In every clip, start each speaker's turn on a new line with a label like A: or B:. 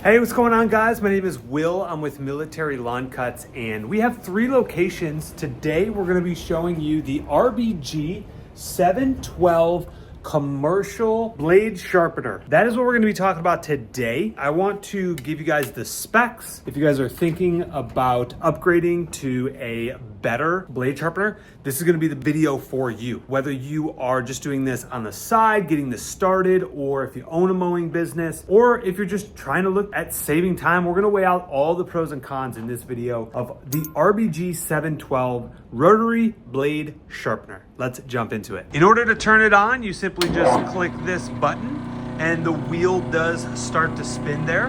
A: Hey, what's going on, guys? My name is Will. I'm with Military Lawn Cuts, and we have 3 locations. Today, we're going to be showing you the RBG 712 commercial blade sharpener. That is what we're going to be talking about today. I want to give you guys the specs. If you guys are thinking about upgrading to a better blade sharpener, this is going to be the video for you. Whether you are just doing this on the side, getting this started, or if you own a mowing business, or if you're just trying to look at saving time, we're going to weigh out all the pros and cons in this video of the RBG 712 rotary blade sharpener. Let's jump into it. In order to turn it on, you simply just click this button and the wheel does start to spin there.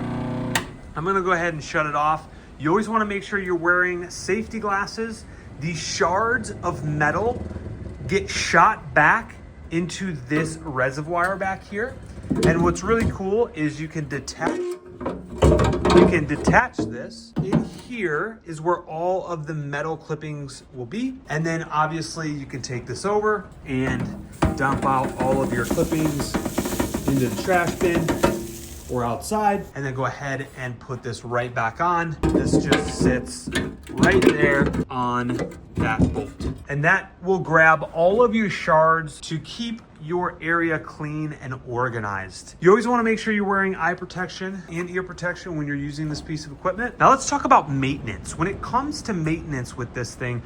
A: I'm going to go ahead and shut it off. You always want to make sure you're wearing safety glasses. These shards of metal get shot back into this reservoir back here. And what's really cool is you can detach this. In here is where all of the metal clippings will be. And then obviously you can take this over and dump out all of your clippings into the trash bin or outside, and then go ahead and put this right back on. This just sits right there on that bolt. And that will grab all of your shards to keep your area clean and organized. You always want to make sure you're wearing eye protection and ear protection when you're using this piece of equipment. Now let's talk about maintenance. When it comes to maintenance with this thing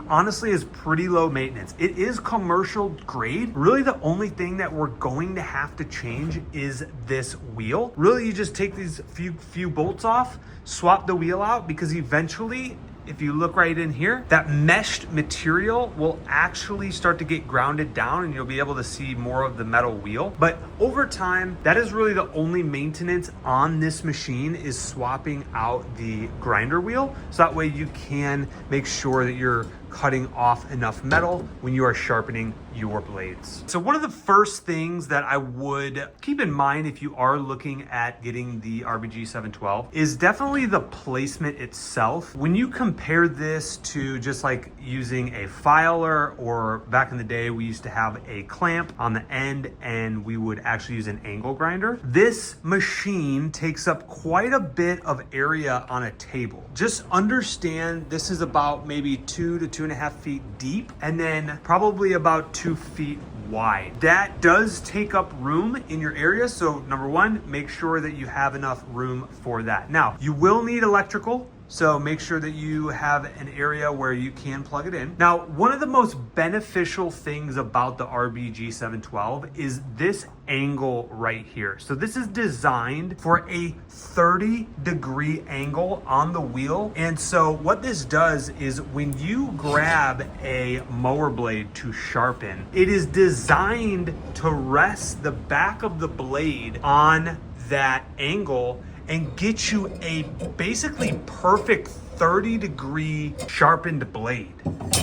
A: honestly is pretty low maintenance. It is commercial grade. Really the only thing that we're going to have to change is this wheel. Really, you just take these few bolts off, swap the wheel out, because eventually, if you look right in here, that meshed material will actually start to get grounded down and you'll be able to see more of the metal wheel. But over time, that is really the only maintenance on this machine, is swapping out the grinder wheel. So that way you can make sure that you're cutting off enough metal when you are sharpening your blades. So one of the first things that I would keep in mind if you are looking at getting the RBG 712 is definitely the placement itself. When you compare this to just like using a filer, or back in the day we used to have a clamp on the end and we would actually use an angle grinder, this machine takes up quite a bit of area on a table. Just understand this is about maybe 2 to 2.5 feet deep, and then probably about 2 feet wide. That does take up room in your area. So number one, make sure that you have enough room for that. Now, you will need electrical, so make sure that you have an area where you can plug it in. Now, one of the most beneficial things about the RBG 712 is this angle right here. So this is designed for a 30-degree angle on the wheel. And so what this does is when you grab a mower blade to sharpen, it is designed to rest the back of the blade on that angle and get you a basically perfect 30-degree sharpened blade.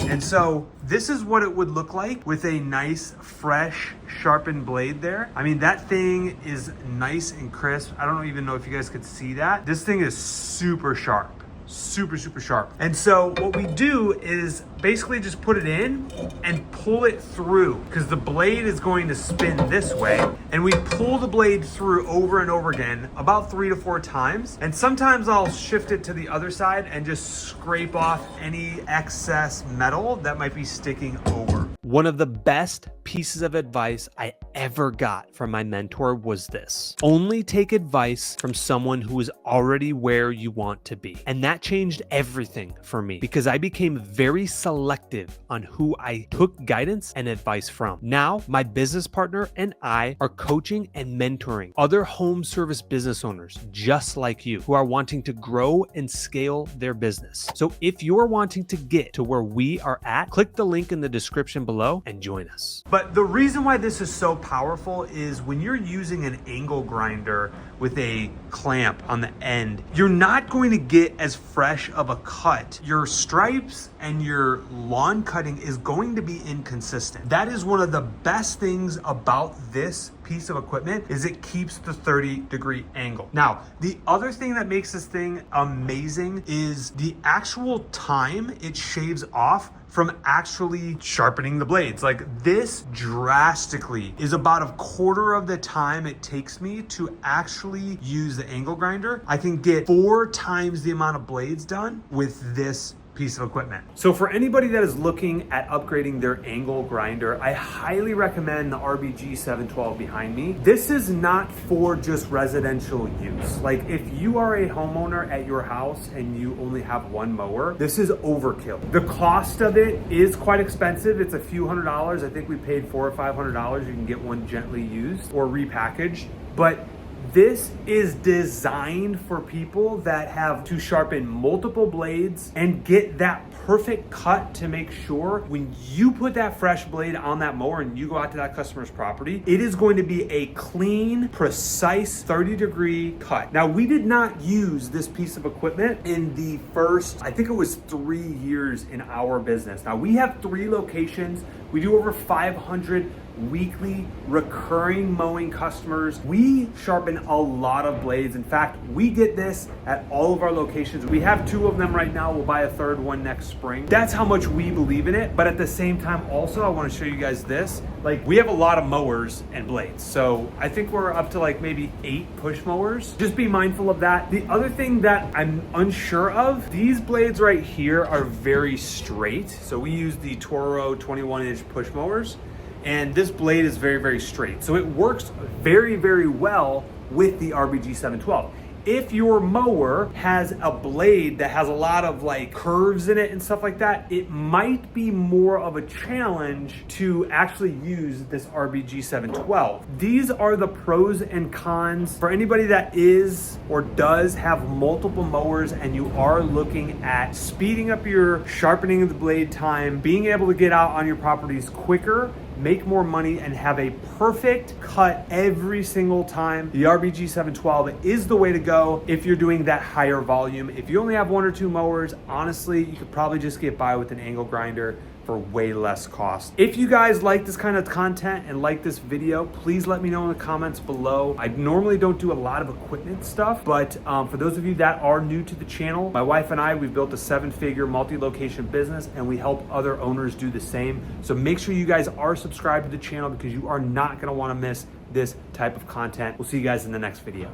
A: And so this is what it would look like with a nice, fresh, sharpened blade there. I mean, that thing is nice and crisp. I don't even know if you guys could see that. This thing is super sharp. Super sharp. And so what we do is basically just put it in and pull it through, because the blade is going to spin this way, and we pull the blade through over and over again about 3 to 4 times. And sometimes I'll shift it to the other side and just scrape off any excess metal that might be sticking over. One of the best pieces of advice I ever got from my mentor was this: only take advice from someone who is already where you want to be. And that changed everything for me, because I became very selective on who I took guidance and advice from. Now, my business partner and I are coaching and mentoring other home service business owners just like you, who are wanting to grow and scale their business. So if you're wanting to get to where we are at, click the link in the description below and join us. But the reason why this is so powerful is when you're using an angle grinder with a clamp on the end, you're not going to get as fresh of a cut. Your stripes and your lawn cutting is going to be inconsistent. That is one of the best things about this piece of equipment, is it keeps the 30-degree angle. Now, the other thing that makes this thing amazing is the actual time it shaves off from actually sharpening the blades. Like this drastically is about a quarter of the time it takes me to actually use the angle grinder. I can get 4 times the amount of blades done with this piece of equipment. So for anybody that is looking at upgrading their angle grinder, I highly recommend the RBG 712 behind me. This is not for just residential use. Like if you are a homeowner at your house and you only have one mower, this is overkill. The cost of it is quite expensive. It's a few $100s. I think we paid $400 or $500. You can get one gently used or repackaged, but this is designed for people that have to sharpen multiple blades and get that perfect cut to make sure when you put that fresh blade on that mower and you go out to that customer's property, it is going to be a clean, precise 30-degree cut. Now, we did not use this piece of equipment in the first, I think it was 3 years in our business. Now, we have 3 locations. We do over 500 weekly recurring mowing customers. We sharpen a lot of blades. In fact, we get this at all of our locations. We have 2 of them right now. We'll buy a 3rd one next spring. That's how much we believe in it. But at the same time, also, I want to show you guys this. Like, we have a lot of mowers and blades. So I think we're up to like maybe 8 push mowers. Just be mindful of that. The other thing that I'm unsure of, these blades right here are very straight. So we use the Toro 21-inch push mowers. And this blade is very, very straight. So it works very, very well with the RBG 712. If your mower has a blade that has a lot of like curves in it and stuff like that, it might be more of a challenge to actually use this RBG 712. These are the pros and cons for anybody that is or does have multiple mowers and you are looking at speeding up your sharpening of the blade time, being able to get out on your properties quicker, make more money, and have a perfect cut every single time. The RBG 712 is the way to go if you're doing that higher volume. If you only have 1 or 2 mowers, honestly, you could probably just get by with an angle grinder for way less cost. If you guys like this kind of content and like this video, please let me know in the comments below. I normally don't do a lot of equipment stuff, but for those of you that are new to the channel, my wife and I, we've built a 7-figure multi-location business and we help other owners do the same. So make sure you guys are subscribed to the channel because you are not gonna wanna miss this type of content. We'll see you guys in the next video.